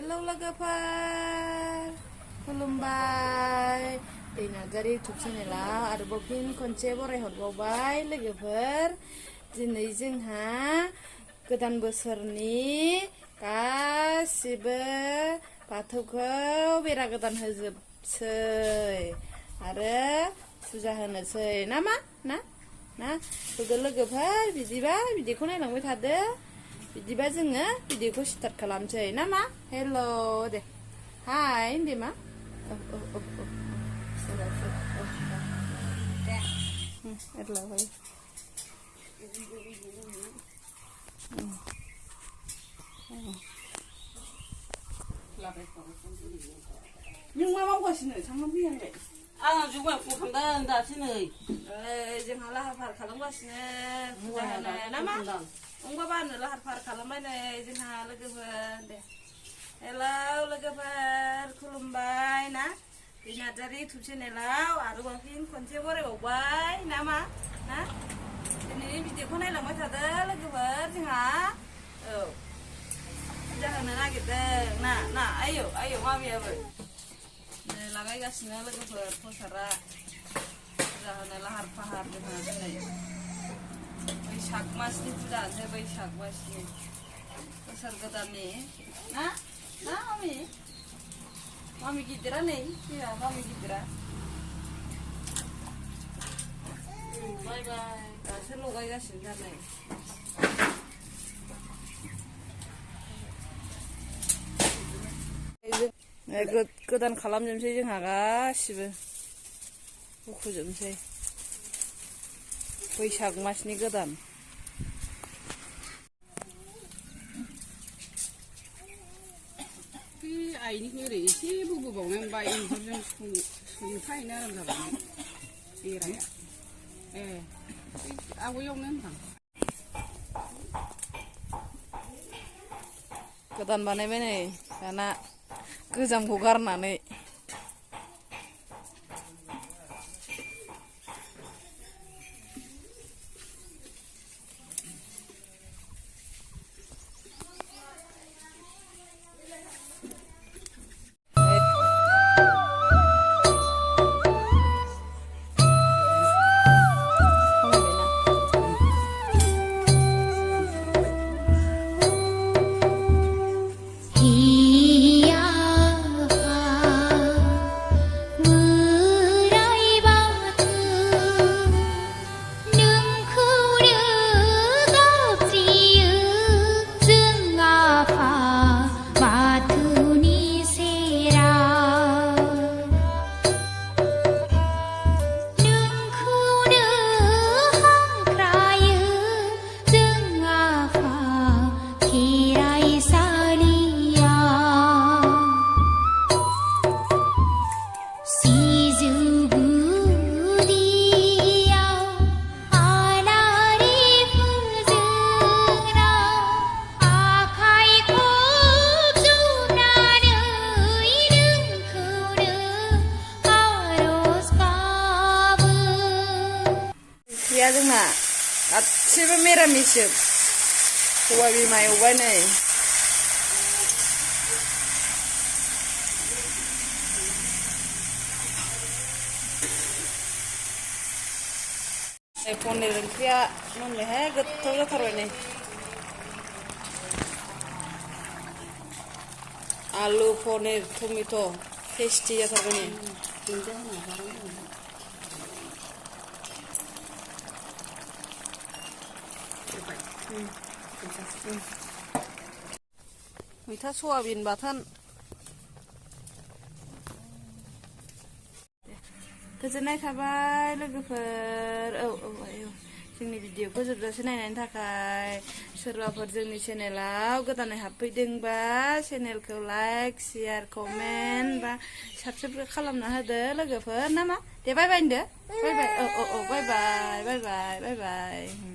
Hello लोगोफोर खुलुमबाय दैनाजारि YouTube चेनेलाव आरोबाव फिन खनसे बरायहरबावबाय लोगोफोर दिनै जोंहा गोदान बोसोरनि गासिबो बाथौखौ बेरा गोदान होजोबसै आरो फुजा होनोसै नामा ना लोगोफोर बिदिबा भिडिअखौ नायलांबाय थादो बिदिबा जोङो भिडिअखौ स्टार्ट खालामसै नामा हेल' दे हाय दे मा नों मा मावगासिनो थांनानै फैहांबाय आं जुगाय फुखांदों दासो नै जोंहा लाहार फाहार खालामगासिनो फुजा होनो नामा अंबा बानो लाहार फाहार खालामबाय नै जोंहा लोगोफोर दे हेलौ लोगोफोर खुलुमबाय ना दैनाजारि इउटुब चेनेलाव आरोबाव फिन खनसे बरायबावबाय नामा ना दिनैनि भिडिअखौ नायलांबाय थादो लोगोफोर जोंहा औ फुजा होनो नागिरदों ना आयौ मामियाबो लागायगासिनो लोगोफोर प्रसादा फुजा होनो लाहार फाहार जोंहा दिनै बैसाग मासनि फुजा होनोसै बैसाग मासनि बोसोर गोदाननि ना मामि गिदिरा नै जोंहा मामि गिदिरा बाय दासो लगायगासिनो दा नै गोदान खालामजोबनोसै जोंहा गासिबो बख'जोबनोसै बैसाग मासनि गोदान आइनिखौ ओरै एसे बोबावनानै बाय ओंखामजों संफायनो आराम जाबाय बेराया आवगायावनो होनदां गोदान बानायबाय नै दाना गोजामखौ गारनानै जोंना गासिबो मिरामिसजोब सबाय बिमा एवबाय नै पनिर ओंख्रिया मोनबायहाय गोथाव जाथारबाय नै आलु पनिर टमेट' टेस्टि जाथारबाय नै मैथा सयाबिन बाथोन गोजोननाय थाबाय लोगोफोर औ जोंनि भिडिअखौ जोबजासे नायनायनि थाखाय सोरबाफोर जोंनि चेनेलाव गोदानै हाबफैदोंबा चेनेलखौ लाइक शेयार कमेन्ट बा साबस्क्राइब खालामना होदो लोगोफोर नामा दे बाय बाय होनदो बाय बाय बाय बाय